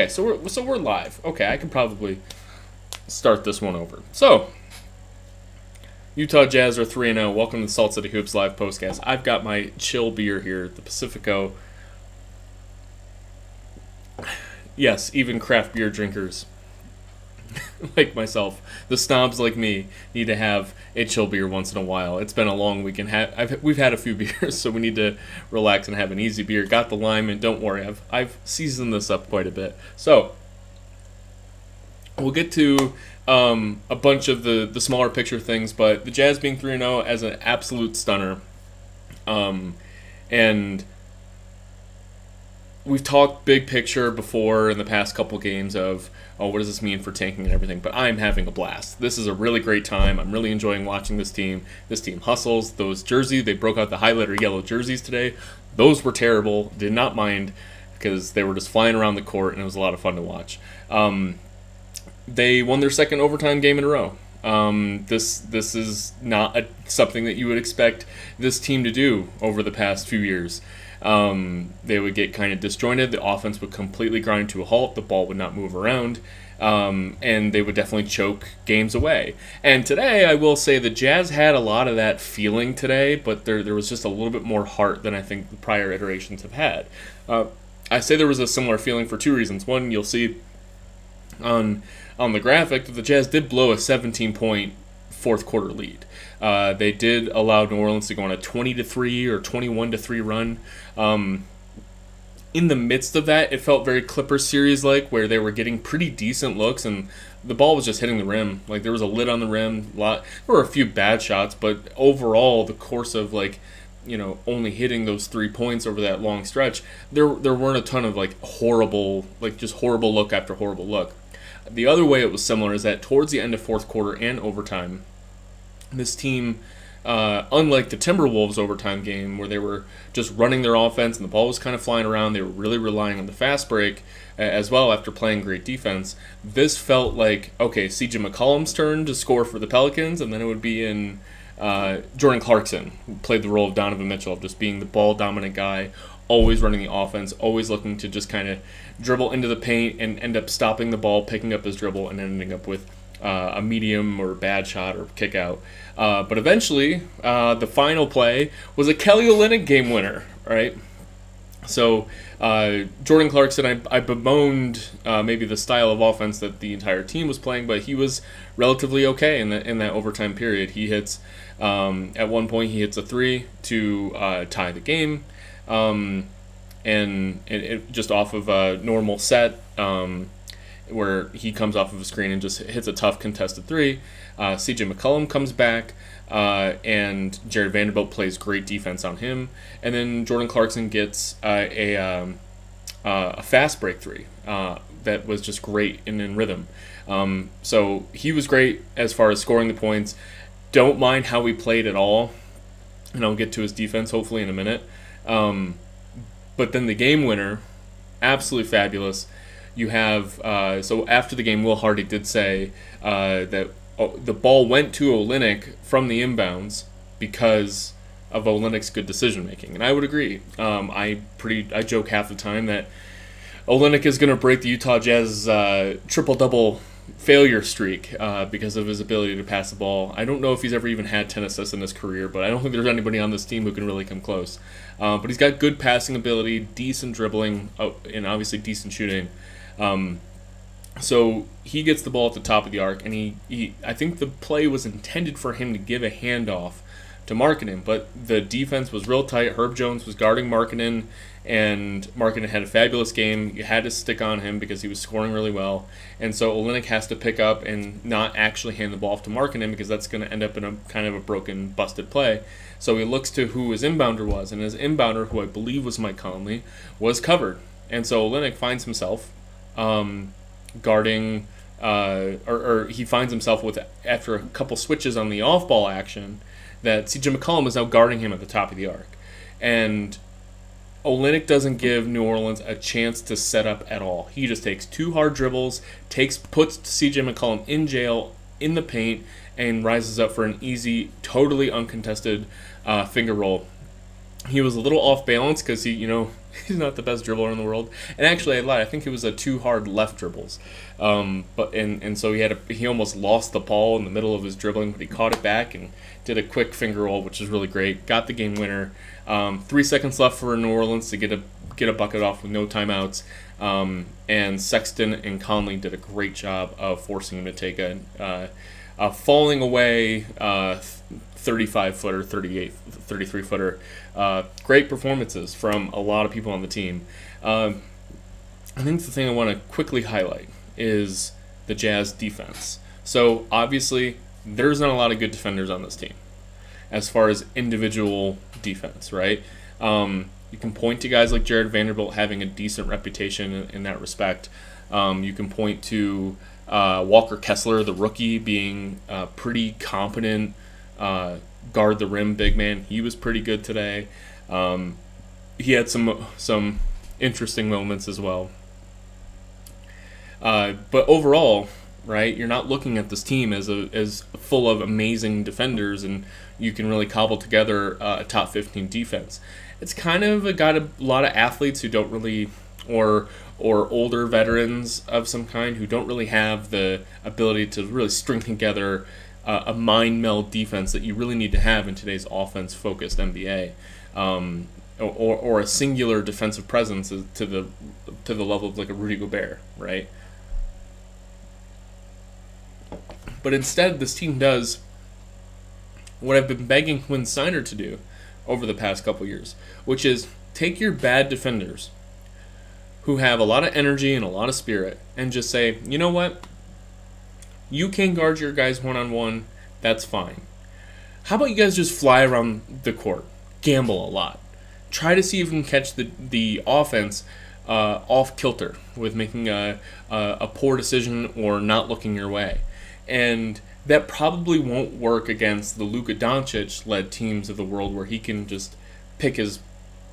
Okay, so we're live. Okay, I can probably start this one over. So, Utah Jazz are 3-0. Welcome to the Salt City Hoops live postcast. I've got my chill beer here, the Pacifico. Yes, even craft beer drinkers like myself, the snobs like me, need to have a chill beer once in a while. It's been a long week, and we've had a few beers, so we need to relax and have an easy beer. Got the lime, and don't worry, I've seasoned this up quite a bit. So we'll get to a bunch of the smaller picture things, but the Jazz being 3-0 as an absolute stunner, and we've talked big picture before in the past couple games of, oh, what does this mean for tanking and everything, but I'm having a blast. This is a really great time. I'm really enjoying watching this team. This team hustles. Those jerseys, they broke out the highlighter yellow jerseys today. Those were terrible. Did not mind because they were just flying around the court, and it was a lot of fun to watch. They won their second overtime game in a row. This is not something that you would expect this team to do over the past few years. They would get kind of disjointed. The offense would completely grind to a halt. The ball would not move around. And they would definitely choke games away. And today, I will say the Jazz had a lot of that feeling today, but there was just a little bit more heart than I think the prior iterations have had. I say there was a similar feeling for two reasons. One, you'll see on the graphic that the Jazz did blow a 17-point fourth quarter lead. They did allow New Orleans to go on a 20-3 or 21-3 run. In the midst of that, it felt very Clippers series-like, where they were getting pretty decent looks, and the ball was just hitting the rim. Like, there was a lid on the rim. There were a few bad shots, but overall, the course of, only hitting those 3 points over that long stretch, there weren't a ton of, horrible look after horrible look. The other way it was similar is that towards the end of fourth quarter and overtime, this team, unlike the Timberwolves overtime game where they were just running their offense and the ball was kind of flying around, they were really relying on the fast break as well after playing great defense. This felt like, okay, CJ McCollum's turn to score for the Pelicans, and then it would be in Jordan Clarkson, who played the role of Donovan Mitchell, of just being the ball-dominant guy, always running the offense, always looking to just kind of dribble into the paint and end up stopping the ball, picking up his dribble, and ending up with a medium or bad shot or kick out. But eventually, the final play was a Kelly Olynyk game winner, right? So Jordan Clarkson, I bemoaned maybe the style of offense that the entire team was playing, but he was relatively okay in that overtime period. He hits, at one point, he hits a three to tie the game. And it just off of a normal set where he comes off of a screen and just hits a tough contested three. CJ McCollum comes back, and Jared Vanderbilt plays great defense on him. And then Jordan Clarkson gets a fast break three that was just great and in rhythm. So he was great as far as scoring the points. Don't mind how he played at all, and I'll get to his defense hopefully in a minute. But then the game winner, absolutely fabulous. You have, so after the game, Will Hardy did say that the ball went to Olynyk from the inbounds because of Olynyk's good decision-making. And I would agree. I joke half the time that Olynyk is going to break the Utah Jazz's triple-double failure streak because of his ability to pass the ball. I don't know if he's ever even had 10 assists in his career, but I don't think there's anybody on this team who can really come close. But he's got good passing ability, decent dribbling, and obviously decent shooting. So he gets the ball at the top of the arc, and he I think the play was intended for him to give a handoff to Markkanen, but the defense was real tight. Herb Jones was guarding Markkanen, and Markkanen had a fabulous game. You had to stick on him because he was scoring really well, and so Olynyk has to pick up and not actually hand the ball off to Markkanen because that's going to end up in a kind of a broken, busted play. So he looks to who his inbounder was, and his inbounder, who I believe was Mike Conley, was covered. And so Olynyk finds himself guarding, or he finds himself with, after a couple switches on the off-ball action, that CJ McCollum is now guarding him at the top of the arc. And Olynyk doesn't give New Orleans a chance to set up at all. He just takes two hard dribbles, puts CJ McCollum in jail in the paint, and rises up for an easy, totally uncontested finger roll He was a little off balance because he's not the best dribbler in the world. And actually, I lied. I think it was a two hard left dribbles. But so he almost lost the ball in the middle of his dribbling, but he caught it back and did a quick finger roll, which was really great. Got the game winner. 3 seconds left for New Orleans to get a bucket off with no timeouts. And Sexton and Conley did a great job of forcing him to take a falling away 35-footer, 33-footer. Great performances from a lot of people on the team. I think the thing I want to quickly highlight is the Jazz defense. So obviously, there's not a lot of good defenders on this team as far as individual defense, right? You can point to guys like Jared Vanderbilt having a decent reputation in that respect. You can point to Walker Kessler, the rookie, being pretty competent guard the rim big man. He was pretty good today. He had some interesting moments as well. But overall, right, you're not looking at this team as full of amazing defenders, and you can really cobble together a top 15 defense. It's kind of got a lot of athletes who don't really, or older veterans of some kind who don't really have the ability to really string together a mind meld defense that you really need to have in today's offense-focused NBA, or a singular defensive presence to the level of like a Rudy Gobert, right? But instead, this team does what I've been begging Quinn Snyder to do over the past couple years, which is take your bad defenders who have a lot of energy and a lot of spirit and just say, you know what? You can guard your guys one-on-one. That's fine. How about you guys just fly around the court, gamble a lot, try to see if you can catch the offense off kilter with making a poor decision or not looking your way. And that probably won't work against the Luka Doncic-led teams of the world where he can just pick his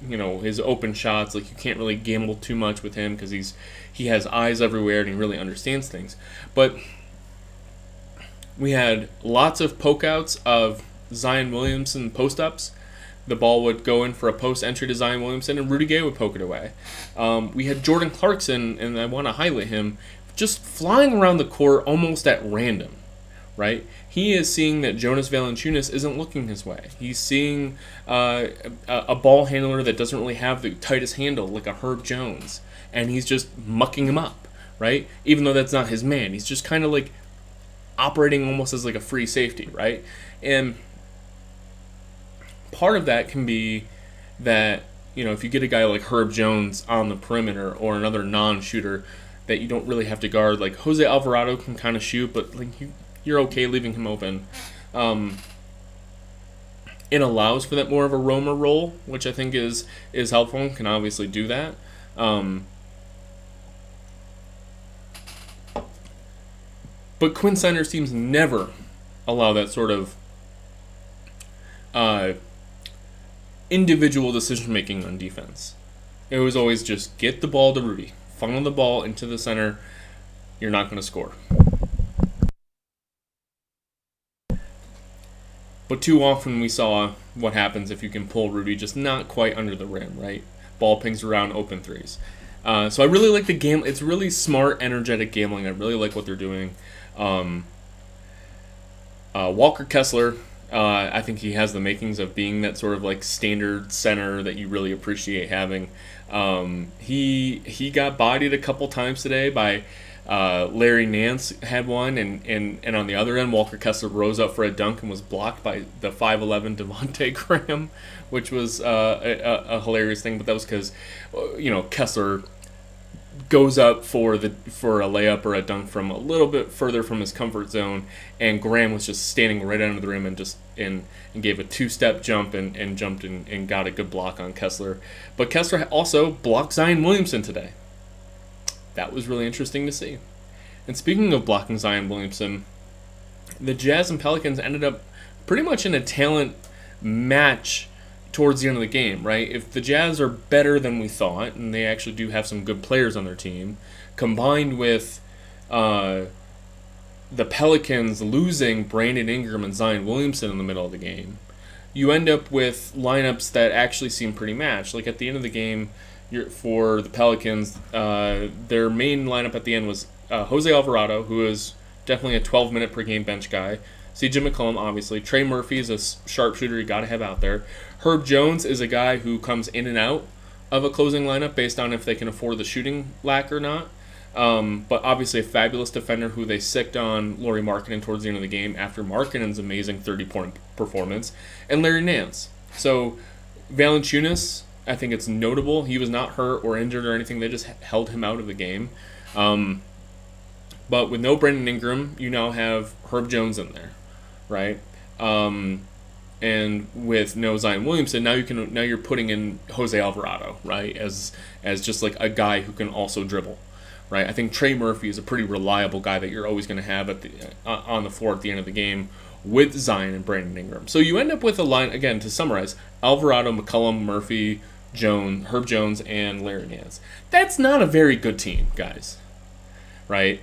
open shots. Like, you can't really gamble too much with him because he has eyes everywhere and he really understands things. But we had lots of poke-outs of Zion Williamson post-ups. The ball would go in for a post entry to Zion Williamson, and Rudy Gay would poke it away. We had Jordan Clarkson, and I want to highlight him, just flying around the court almost at random, right? He is seeing that Jonas Valanciunas isn't looking his way. He's seeing a ball handler that doesn't really have the tightest handle, like a Herb Jones, and he's just mucking him up, right? Even though that's not his man. He's just kind of like operating almost as like a free safety, right? And part of that can be that, if you get a guy like Herb Jones on the perimeter or another non-shooter that you don't really have to guard, like Jose Alvarado can kind of shoot, but like you're okay leaving him open. It allows for that more of a roamer role, which I think is helpful and can obviously do that. But Quinn Snyder's teams never allow that sort of individual decision-making on defense. It was always just get the ball to Rudy, funnel the ball into the center, you're not going to score. But too often we saw what happens if you can pull Rudy just not quite under the rim, right? Ball pings around open threes. So I really like the game. It's really smart, energetic gambling. I really like what they're doing. Walker Kessler, I think he has the makings of being that sort of like standard center that you really appreciate having. He got bodied a couple times today by Larry Nance had one, and on the other end, Walker Kessler rose up for a dunk and was blocked by the 5'11" Devontae Graham, which was a hilarious thing. But that was because Kessler goes up for a layup or a dunk from a little bit further from his comfort zone, and Graham was just standing right under the rim and gave a two-step jump and jumped and got a good block on Kessler. But Kessler also blocked Zion Williamson today. That was really interesting to see. And speaking of blocking Zion Williamson, the Jazz and Pelicans ended up pretty much in a talent match towards the end of the game, right? If the Jazz are better than we thought, and they actually do have some good players on their team, combined with the Pelicans losing Brandon Ingram and Zion Williamson in the middle of the game, you end up with lineups that actually seem pretty matched. Like at the end of the game, for the Pelicans, their main lineup at the end was Jose Alvarado, who is definitely a 12-minute per game bench guy. CJ McCollum, obviously. Trey Murphy is a sharpshooter you got to have out there. Herb Jones is a guy who comes in and out of a closing lineup based on if they can afford the shooting lack or not. But obviously a fabulous defender who they sicked on Lauri Markkanen towards the end of the game after Markkanen's amazing 30-point performance. And Larry Nance. So Valanciunas, I think it's notable. He was not hurt or injured or anything. They just held him out of the game. But with no Brandon Ingram, you now have Herb Jones in there, right? And with no Zion Williamson, now you're putting in Jose Alvarado, right, as just like a guy who can also dribble, right? I think Trey Murphy is a pretty reliable guy that you're always going to have on the floor at the end of the game with Zion and Brandon Ingram. So you end up with a line, again, to summarize: Alvarado, McCollum, Murphy, Herb Jones, and Larry Nance. That's not a very good team, guys, right?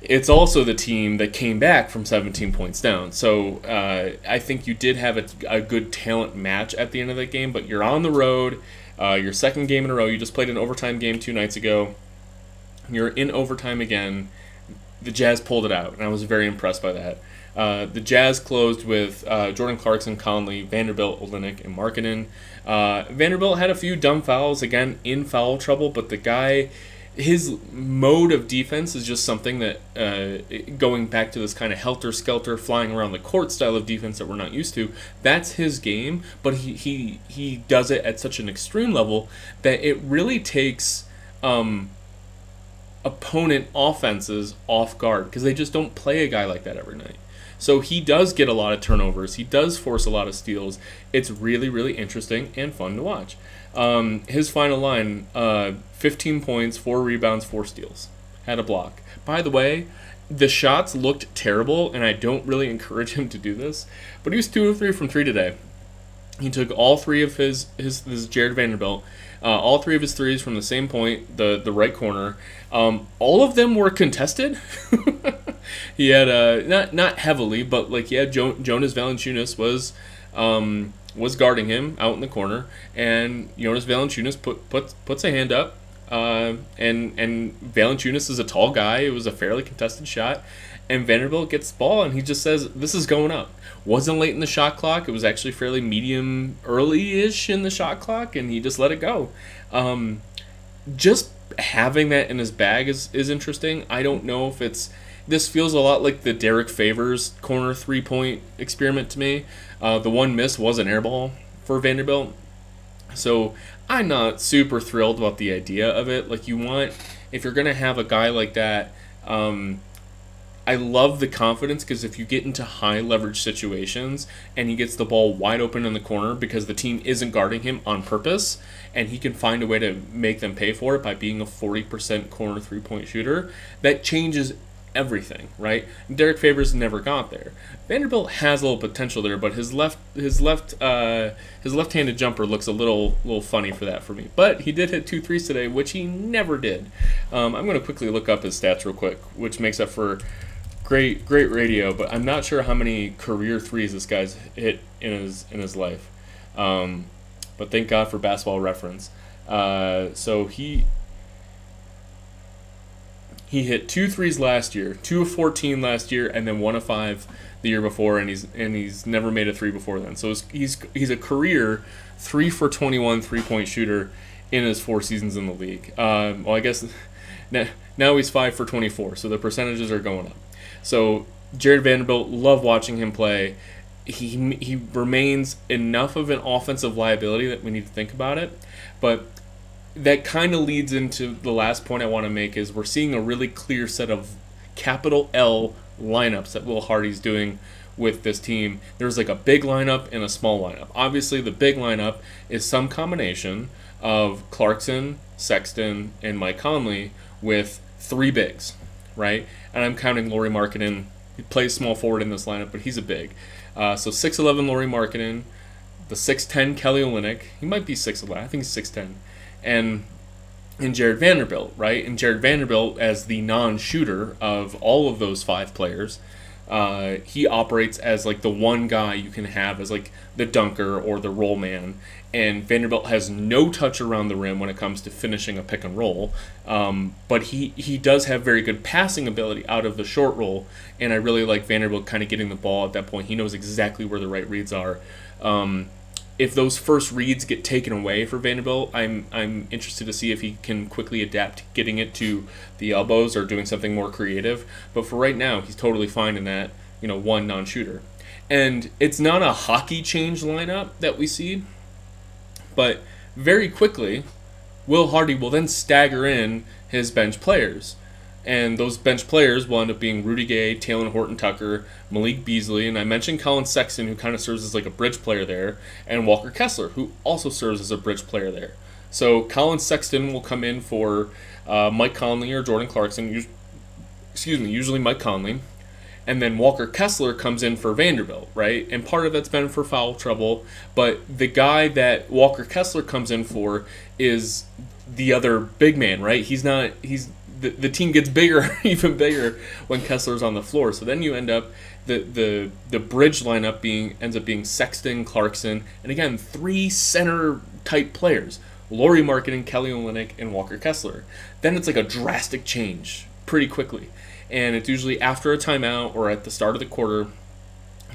It's also the team that came back from 17 points down. So I think you did have a good talent match at the end of that game, but you're on the road, your second game in a row. You just played an overtime game 2 nights ago. You're in overtime again. The Jazz pulled it out, and I was very impressed by that. The Jazz closed with Jordan Clarkson, Conley, Vanderbilt, Olynyk, and Markkanen. Vanderbilt had a few dumb fouls, again, in foul trouble, but the guy, his mode of defense is just something that, going back to this kind of helter-skelter, flying around the court style of defense that we're not used to, that's his game, but he does it at such an extreme level that it really takes opponent offenses off guard, because they just don't play a guy like that every night. So he does get a lot of turnovers. He does force a lot of steals. It's really, really interesting and fun to watch. His final line, 15 points, 4 rebounds, 4 steals. Had a block. By the way, the shots looked terrible, and I don't really encourage him to do this, but he was 2 of 3 from 3 today. He took all 3 of this is Jared Vanderbilt, all 3 of his threes from the same point, the right corner. All of them were contested. He had not heavily, but like he had Jonas Valanciunas was guarding him out in the corner, and Jonas Valanciunas puts a hand up, and Valanciunas is a tall guy. It was a fairly contested shot, and Vanderbilt gets the ball, and he just says, "This is going up." Wasn't late in the shot clock. It was actually fairly medium early-ish in the shot clock, and he just let it go. Just having that in his bag is interesting. I don't know if this feels a lot like the Derek Favors corner 3-point experiment to me. The one miss was an air ball for Vanderbilt. So I'm not super thrilled about the idea of it. Like, if you're going to have a guy like that, I love the confidence, because if you get into high leverage situations and he gets the ball wide open in the corner because the team isn't guarding him on purpose, and he can find a way to make them pay for it by being a 40% corner 3-point shooter, that changes everything, right? Derek Favors never got there. Vanderbilt has a little potential there, but his left-handed jumper looks a little funny for that for me. But he did hit 2 threes today, which he never did. I'm going to quickly look up his stats real quick, which makes up for great radio, but I'm not sure how many career threes this guy's hit in his life. But thank God for Basketball Reference. So he hit 2 threes last year, 2 of 14 last year, and then 1 of 5 the year before, and he's never made a 3 before then. So he's a career 3 for 21 3-point shooter in his 4 seasons in the league. Well, I guess now he's 5 for 24, so the percentages are going up. So Jared Vanderbilt, love watching him play. He remains enough of an offensive liability that we need to think about it, but that kind of leads into the last point I want to make, is we're seeing a really clear set of capital L lineups that Will Hardy's doing with this team. There's like a big lineup and a small lineup. Obviously, the big lineup is some combination of Clarkson, Sexton, and Mike Conley with 3 bigs, right? And I'm counting Lauri Markkanen. He plays small forward in this lineup, but he's a big. So 6'11" Lauri Markkanen, the 6'10" Kelly Olynyk. He might be 6'11". I think he's 6'10". And Jared Vanderbilt, right? And Jared Vanderbilt as the non-shooter of all of those 5 players. he operates as like the one guy you can have as like the dunker or the roll man. And Vanderbilt has no touch around the rim when it comes to finishing a pick and roll. But he does have very good passing ability out of the short roll. And I really like Vanderbilt kind of getting the ball at that point. He knows exactly where the right reads are. If those first reads get taken away for Vanderbilt, I'm interested to see if he can quickly adapt to getting it to the elbows or doing something more creative. But for right now, he's totally fine in that, one non-shooter. And it's not a hockey change lineup that we see, but very quickly, Will Hardy will then stagger in his bench players. And those bench players will end up being Rudy Gay, Taylor Horton-Tucker, Malik Beasley, and I mentioned Colin Sexton, who kind of serves as like a bridge player there, and Walker Kessler, who also serves as a bridge player there. So Colin Sexton will come in for Mike Conley or Jordan Clarkson, usually Mike Conley, and then Walker Kessler comes in for Vanderbilt, right? And part of that's been for foul trouble, but the guy that Walker Kessler comes in for is the other big man, right? The team gets bigger, even bigger, when Kessler's on the floor. So then you end up the bridge lineup ends up being Sexton, Clarkson, and again 3 center type players: Lauri Markkanen, Kelly Olynyk, and Walker Kessler. Then it's like a drastic change pretty quickly, and it's usually after a timeout or at the start of the quarter.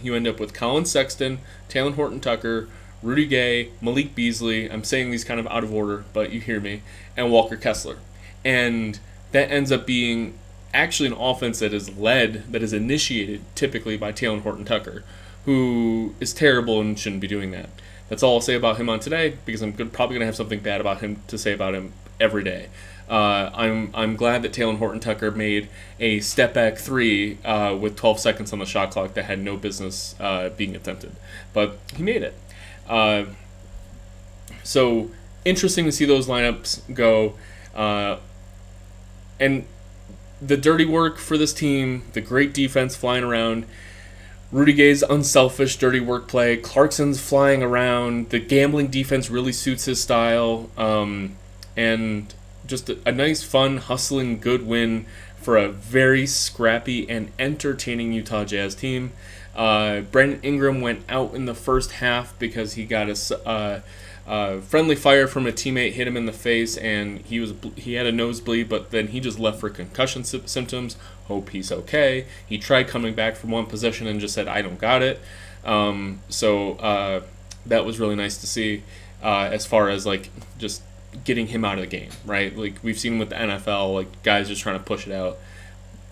You end up with Colin Sexton, Taylor Horton-Tucker, Rudy Gay, Malik Beasley. I'm saying these kind of out of order, but you hear me, and Walker Kessler, and that ends up being actually an offense that is initiated typically by Taylor Horton-Tucker, who is terrible and shouldn't be doing that. That's all I'll say about him on today, because I'm probably going to have something bad about him to say about him every day. I'm glad that Taylor Horton-Tucker made a step back 3 with 12 seconds on the shot clock that had no business being attempted, but he made it. So interesting to see those lineups go. And the dirty work for this team, the great defense flying around, Rudy Gay's unselfish dirty work play, Clarkson's flying around, the gambling defense really suits his style, and just a nice, fun, hustling, good win for a very scrappy and entertaining Utah Jazz team. Brandon Ingram went out in the first half because he got a friendly fire from a teammate, hit him in the face, and he had a nosebleed, but then he just left for concussion symptoms. Hope he's okay. He tried coming back from one possession and just said, "I don't got it." So that was really nice to see as far as like just getting him out of the game, right? Like we've seen with the NFL, like guys just trying to push it out.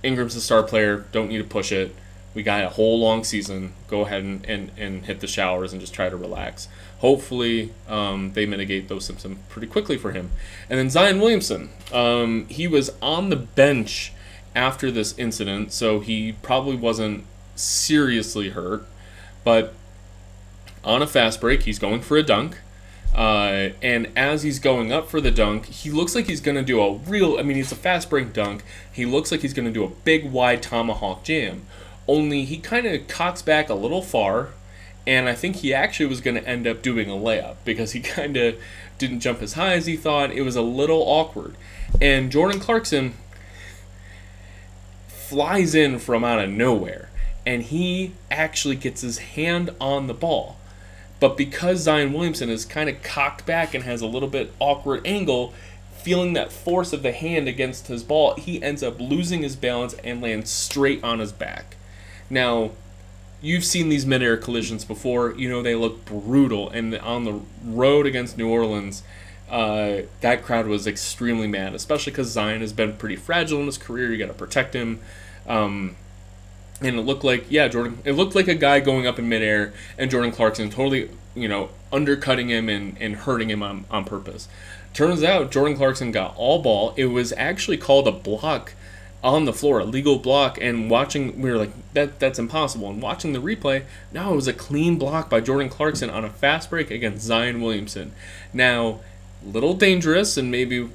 Ingram's the star player, don't need to push it. We got a whole long season. Go ahead and hit the showers and just try to relax. Hopefully, they mitigate those symptoms pretty quickly for him. And then Zion Williamson. He was on the bench after this incident, so he probably wasn't seriously hurt. But on a fast break, he's going for a dunk. And as he's going up for the dunk, he looks like he's going to do it's a fast break dunk. He looks like he's going to do a big, wide tomahawk jam. Only he kind of cocks back a little far, and I think he actually was going to end up doing a layup because he kind of didn't jump as high as he thought. It was a little awkward. And Jordan Clarkson flies in from out of nowhere, and he actually gets his hand on the ball. But because Zion Williamson is kind of cocked back and has a little bit awkward angle, feeling that force of the hand against his ball, he ends up losing his balance and lands straight on his back. Now, you've seen these mid-air collisions before. You know they look brutal. And on the road against New Orleans, that crowd was extremely mad, especially because Zion has been pretty fragile in his career. You got to protect him. And it looked like, It looked like a guy going up in midair, and Jordan Clarkson totally, undercutting him and hurting him on purpose. Turns out Jordan Clarkson got all ball. It was actually called a block on the floor, a legal block, and we were like, that's impossible. And watching the replay, no, it was a clean block by Jordan Clarkson on a fast break against Zion Williamson. Now, little dangerous and maybe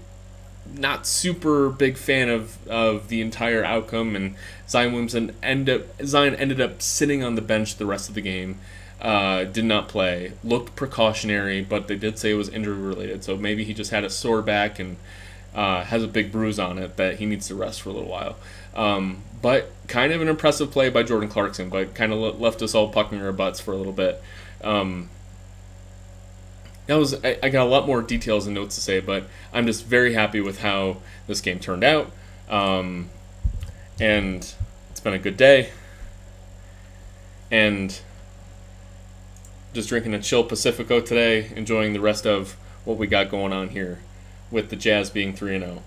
not super big fan of the entire outcome, and Zion ended up sitting on the bench the rest of the game. Did not play. Looked precautionary, but they did say it was injury related, so maybe he just had a sore back and has a big bruise on it that he needs to rest for a little while. But kind of an impressive play by Jordan Clarkson, but kind of left us all pucking our butts for a little bit. I got a lot more details and notes to say, but I'm just very happy with how this game turned out. And it's been a good day. And just drinking a chill Pacifico today, enjoying the rest of what we got going on here with the Jazz being 3-0.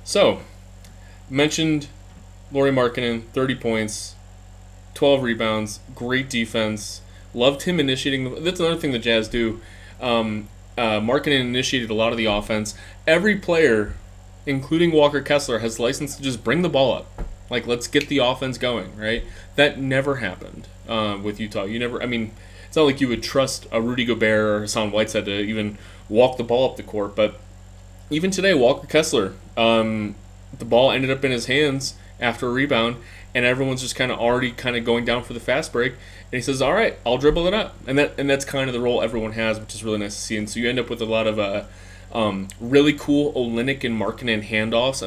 So, mentioned Lauri Markkanen, 30 points, 12 rebounds, great defense. Loved him initiating. That's another thing the Jazz do. Markkanen initiated a lot of the offense. Every player, including Walker Kessler, has license to just bring the ball up. Like, let's get the offense going, right? That never happened with Utah. It's not like you would trust a Rudy Gobert or Hassan Whiteside to even walk the ball up the court. But even today, Walker Kessler, the ball ended up in his hands after a rebound, and everyone's just already going down for the fast break. And he says, all right, I'll dribble it up. And that's kind of the role everyone has, which is really nice to see. And so you end up with a lot of really cool Olynyk and Markkanen handoffs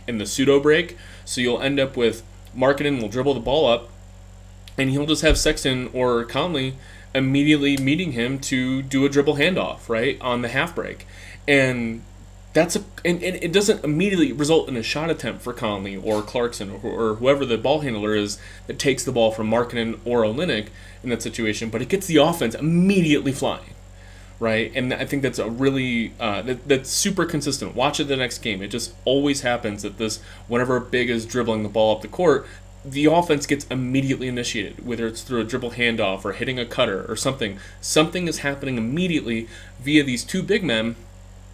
in the pseudo break. So you'll end up with Markkanen will dribble the ball up, and he'll just have Sexton or Conley immediately meeting him to do a dribble handoff, right, on the half break. And and it doesn't immediately result in a shot attempt for Conley or Clarkson or whoever the ball handler is that takes the ball from Markkanen or Olynyk in that situation, but it gets the offense immediately flying, right? And I think that's a really that's super consistent. Watch it the next game. It just always happens that whenever Big is dribbling the ball up the court, the offense gets immediately initiated, whether it's through a dribble handoff or hitting a cutter or something. Something is happening immediately via these two big men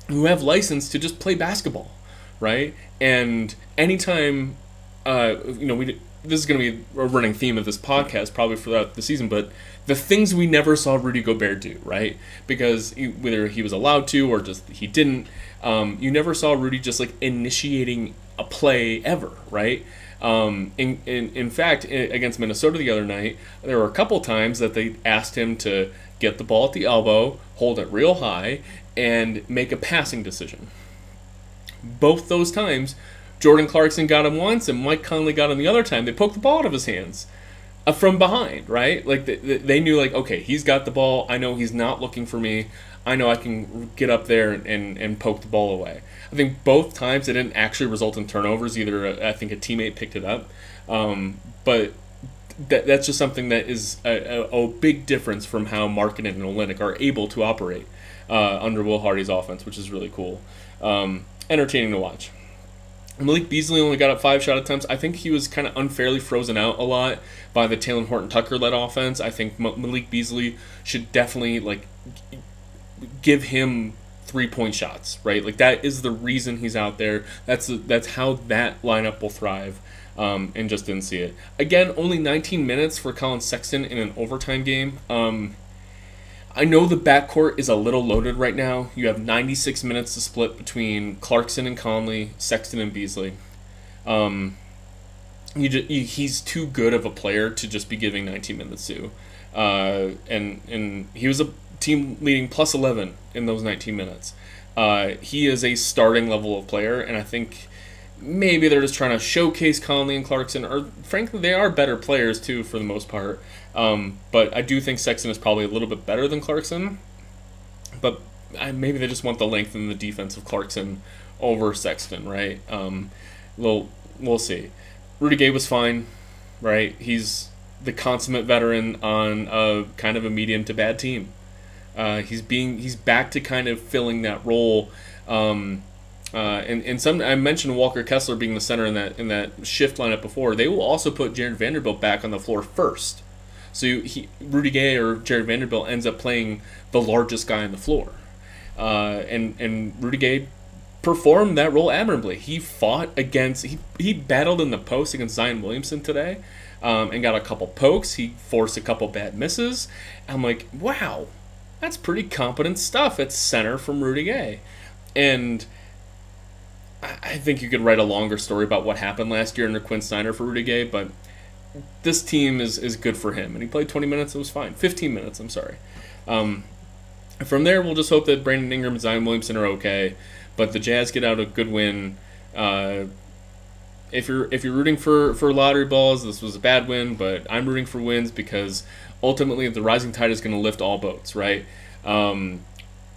who have license to just play basketball, right? And anytime, this is going to be a running theme of this podcast probably throughout the season, but the things we never saw Rudy Gobert do, right? Because whether he was allowed to or just he didn't, you never saw Rudy just initiating a play ever, right? In fact, against Minnesota the other night, there were a couple times that they asked him to get the ball at the elbow, hold it real high, and make a passing decision. Both those times, Jordan Clarkson got him once and Mike Conley got him the other time. They poked the ball out of his hands from behind, right? Like they knew, okay, he's got the ball. I know he's not looking for me. I know I can get up there and poke the ball away. I think both times it didn't actually result in turnovers. Either I think a teammate picked it up, but that's just something that is a big difference from how Markkanen and Olynyk are able to operate under Will Hardy's offense, which is really cool. Entertaining to watch. Malik Beasley only got up 5 shot attempts. I think he was kind of unfairly frozen out a lot by the Talen Horton-Tucker-led offense. I think Malik Beasley should definitely give him 3-point shots, right? That is the reason he's out there. That's how that lineup will thrive. And just didn't see it. Again, only 19 minutes for Colin Sexton in an overtime game. I know the backcourt is a little loaded right now. You have 96 minutes to split between Clarkson and Conley, Sexton and Beasley. He's too good of a player to just be giving 19 minutes to. And he was a team leading plus 11 in those 19 minutes. He is a starting level of player, and I think maybe they're just trying to showcase Conley and Clarkson, or frankly, they are better players too for the most part. But I do think Sexton is probably a little bit better than Clarkson. But maybe they just want the length and the defense of Clarkson over Sexton, right? We'll see. Rudy Gay was fine, right? He's the consummate veteran on a kind of a medium to bad team. He's back to kind of filling that role. And I mentioned Walker Kessler being the center in that shift lineup before. They will also put Jared Vanderbilt back on the floor first. So Rudy Gay or Jared Vanderbilt ends up playing the largest guy on the floor. And Rudy Gay performed that role admirably. He fought against, he battled in the post against Zion Williamson today, and got a couple pokes. He forced a couple bad misses. I'm like, wow, that's pretty competent stuff at center from Rudy Gay. And I think you could write a longer story about what happened last year under Quinn Snyder for Rudy Gay, but this team is good for him. And he played 20 minutes, it was fine. 15 minutes, I'm sorry. From there, we'll just hope that Brandon Ingram and Zion Williamson are okay, but the Jazz get out a good win. If you're rooting for lottery balls, this was a bad win, but I'm rooting for wins because ultimately the rising tide is going to lift all boats, right?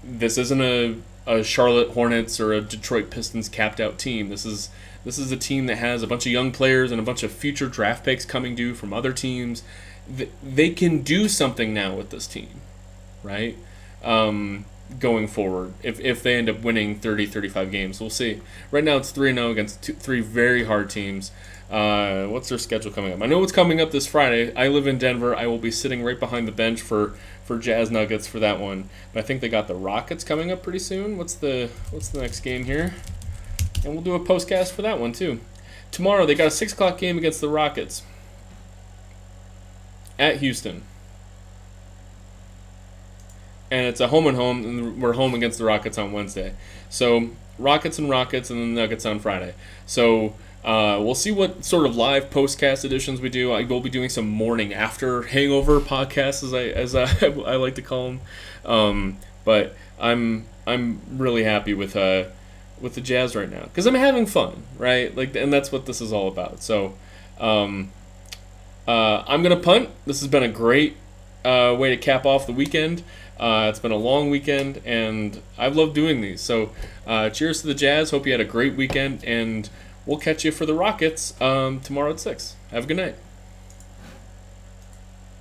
This isn't a Charlotte Hornets or a Detroit Pistons capped out team. This is a team that has a bunch of young players and a bunch of future draft picks coming due from other teams. They can do something now with this team, right? Going forward, if they end up winning 30, 35 games. We'll see. Right now it's 3-0 against three very hard teams. What's their schedule coming up? I know what's coming up this Friday. I live in Denver. I will be sitting right behind the bench for Jazz Nuggets for that one. But I think they got the Rockets coming up pretty soon. What's the next game here? And we'll do a postcast for that one too. Tomorrow they got a 6 o'clock game against the Rockets at Houston. And it's a home and home, and we're home against the Rockets on Wednesday. So Rockets and then Nuggets on Friday. So we'll see what sort of live postcast editions we do. I will be doing some morning after hangover podcasts, as I like to call them. But I'm really happy with the Jazz right now because I'm having fun, right? And that's what this is all about. So I'm gonna punt. This has been a great way to cap off the weekend. It's been a long weekend, and I've loved doing these. So cheers to the Jazz. Hope you had a great weekend, and we'll catch you for the Rockets tomorrow at 6. Have a good night.